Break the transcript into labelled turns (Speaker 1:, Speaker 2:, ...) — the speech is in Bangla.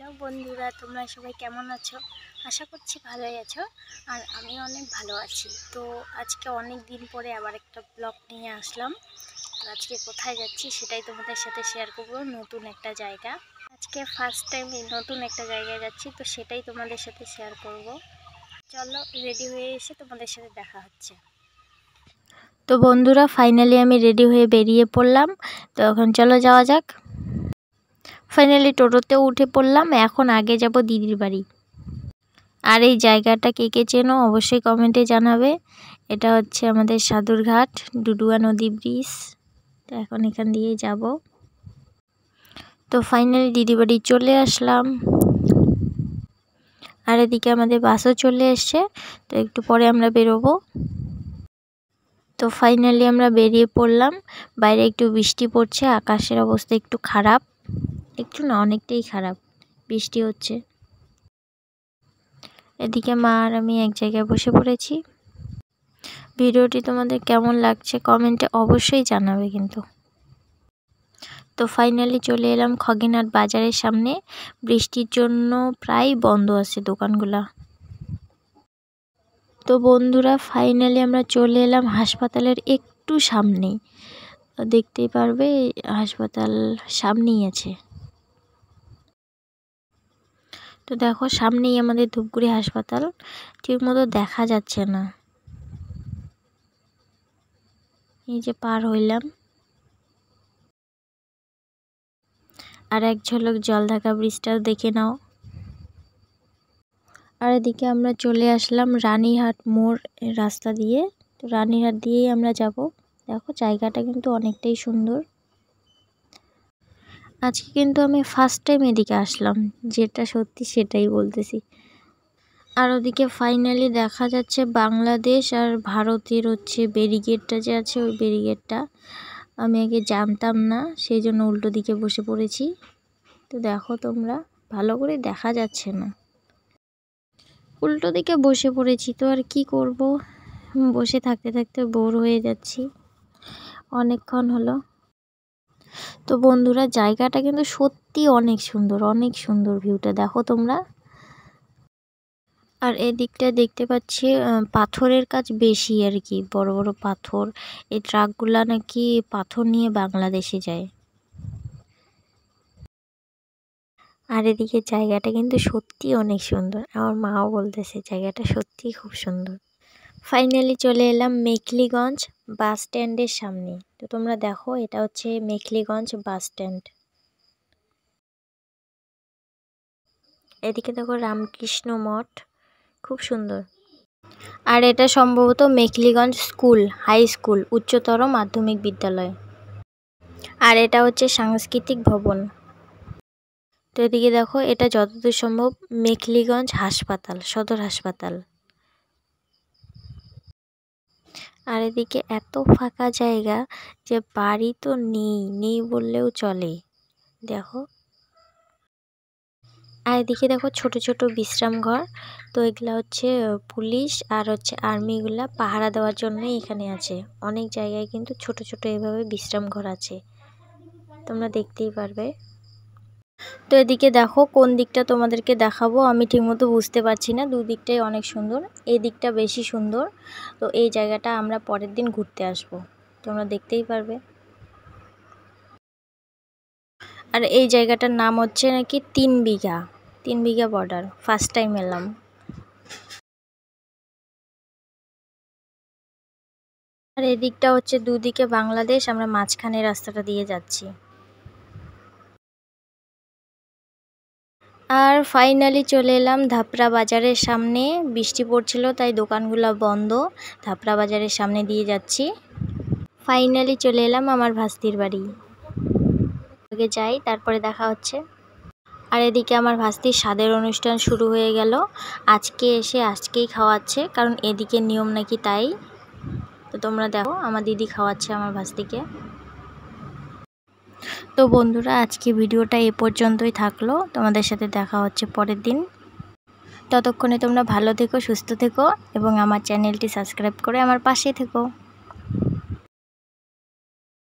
Speaker 1: হ্যালো বন্ধুরা, তোমরা সবাই কেমন আছো? আশা করছি ভালোই আছো। আর আমি অনেক ভালো আছি। তো আজকে অনেক দিন পরে আবার একটা ব্লগ নিয়ে আসলাম। আর আজকে কোথায় যাচ্ছি সেটাই তোমাদের সাথে শেয়ার করবো। নতুন একটা জায়গা, আজকে ফার্স্ট টাইম এই নতুন একটা জায়গায় যাচ্ছি, তো সেটাই তোমাদের সাথে শেয়ার করব। চলো, রেডি হয়ে এসে তোমাদের সাথে দেখা হচ্ছে। তো বন্ধুরা, ফাইনালি আমি রেডি হয়ে বেরিয়ে পড়লাম। তো এখন চলো যাওয়া যাক। ফাইনালি টোটোতেও উঠে পড়লাম। এখন আগে যাব দিদির বাড়ি। আর এই জায়গাটা কে কে চেনো অবশ্যই কমেন্টে জানাবে। এটা হচ্ছে আমাদের সাদুরঘাট ডুডুয়া নদী ব্রিজ। তো এখন এখান দিয়েই যাব। তো ফাইনালি দিদির বাড়ি চলে আসলাম। আর এদিকে আমাদের বাসও চলে এসছে। তো একটু পরে আমরা বেরোবো। তো ফাইনালি আমরা বেরিয়ে পড়লাম। বাইরে একটু বৃষ্টি পড়ছে, আকাশের অবস্থা একটু খারাপ, একটু না অনেকটাই খারাপ, বৃষ্টি হচ্ছে। এদিকে মা আর আমি এক জায়গায় বসে পড়েছি। ভিডিওটি তোমাদের কেমন লাগছে কমেন্টে অবশ্যই জানাবে কিন্তু। তো ফাইনালি চলে এলাম খগেনহাট বাজারের সামনে। বৃষ্টির জন্য প্রায় বন্ধ আছে দোকানগুলা। তো বন্ধুরা, ফাইনালি আমরা চলে এলাম হাসপাতালের একটু সামনেই। দেখতেই পারবে হাসপাতাল সামনেই আছে। তো দেখো, সামনেই আমাদের ধূপগুড়ি হাসপাতাল। ঠিক মতো দেখা যাচ্ছে না। এই যে পার হইলাম। আর এক ঝলক জলঢাকা ব্রিজটাও দেখে নাও। আর এদিকে আমরা চলে আসলাম রানীহাট মোড় রাস্তা দিয়ে। তো রানীহাট দিয়েই আমরা যাব। দেখো, জায়গাটা কিন্তু অনেকটাই সুন্দর। আজকে কিন্তু আমি ফার্স্ট টাইম এদিকে আসলাম, যেটা সত্যি সেটাই বলতেছি। আর ওদিকে ফাইনালি দেখা যাচ্ছে বাংলাদেশ আর ভারতের হচ্ছে ব্যারিকেডটা যে আছে, ওই ব্যারিকেডটা আমি আগে জানতাম না, সেই জন্য উল্টো দিকে বসে পড়েছি। তো দেখো তোমরা, ভালো করে দেখা যাচ্ছে না, উল্টো দিকে বসে পড়েছি। তো আর কি করব, বসে থাকতে থাকতে বোর হয়ে যাচ্ছি অনেকক্ষণ হলো। তো বন্ধুরা, জায়গাটা কিন্তু সত্যি অনেক সুন্দর, অনেক সুন্দর ভিউটা দেখো তোমরা। আর এদিকটা দেখতে পাচ্ছি পাথরের কাজ বেশি আর কি, বড় বড় পাথর। এই ট্রাকগুলা নাকি পাথর নিয়ে বাংলাদেশে যায়। আর এদিকে জায়গাটা কিন্তু সত্যি অনেক সুন্দর। আমার মাও বলতেছে জায়গাটা সত্যি খুব সুন্দর। ফাইনালি চলে এলাম মেখলিগঞ্জ বাস স্ট্যান্ডের সামনে। তো তোমরা দেখো, এটা হচ্ছে মেখলিগঞ্জ বাস স্ট্যান্ড। এদিকে দেখো রামকৃষ্ণ মঠ, খুব সুন্দর। আর এটা সম্ভবত মেখলিগঞ্জ স্কুল, হাই স্কুল, উচ্চতর মাধ্যমিক বিদ্যালয়। আর এটা হচ্ছে সাংস্কৃতিক ভবন। তো এদিকে দেখো, এটা যতদূর সম্ভব মেখলিগঞ্জ হাসপাতাল, সদর হাসপাতাল। আর এদিকে এত ফাঁকা জায়গা যে বাড়ি তো নেই বললেও চলে। দেখো, আর এদিকে দেখো ছোট ছোট বিশ্রাম ঘর। তো এগুলা হচ্ছে পুলিশ আর হচ্ছে আর্মিগুলা পাহারা দেওয়ার জন্য এখানে আছে। অনেক জায়গায় কিন্তু ছোট ছোট এভাবে বিশ্রাম ঘর আছে, তোমরা দেখতেই পারবে। তো এদিকে দেখো, কোন দিকটা তোমাদেরকে দেখাবো আমি ঠিকমতো বুঝতে পারছি না। দুদিকটাই অনেক সুন্দর, এই দিকটা বেশি সুন্দর। তো এই জায়গাটা আমরা পরের দিন ঘুরতে আসবো, তোমরা দেখতেই পারবে। আর এই জায়গাটার নাম হচ্ছে নাকি 3 বিঘা বর্ডার। ফার্স্ট টাইম এলাম। আর এদিকটা হচ্ছে দুদিকে বাংলাদেশ, আমরা মাঝখানে রাস্তাটা দিয়ে যাচ্ছি। আর ফাইনালি চলে এলাম ধাপড়া বাজারের সামনে। বৃষ্টি পড়ছিল তাই দোকানগুলো বন্ধ। ধাপড়া বাজারের সামনে দিয়ে যাচ্ছি। ফাইনালি চলে এলাম আমার ভাস্তির বাড়ি। আগে যাই, তারপরে দেখা হচ্ছে। আর এদিকে আমার ভাস্তির স্বাদের অনুষ্ঠান শুরু হয়ে গেল। আজকে এসে আজকেই খাওয়াচ্ছে, কারণ এদিকে নিয়ম নাকি তাই। তো তোমরা দেখো, আমার দিদি খাওয়াচ্ছে আমার ভাস্তিকে। তো বন্ধুরা, আজকে ভিডিওটা এ পর্যন্তই থাকলো। তোমাদের সাথে দেখা হচ্ছে পরের দিন। ততক্ষণে তোমরা ভালো থেকো, সুস্থ থেকো এবং আমার চ্যানেলটি সাবস্ক্রাইব করে আমার পাশে থেকো।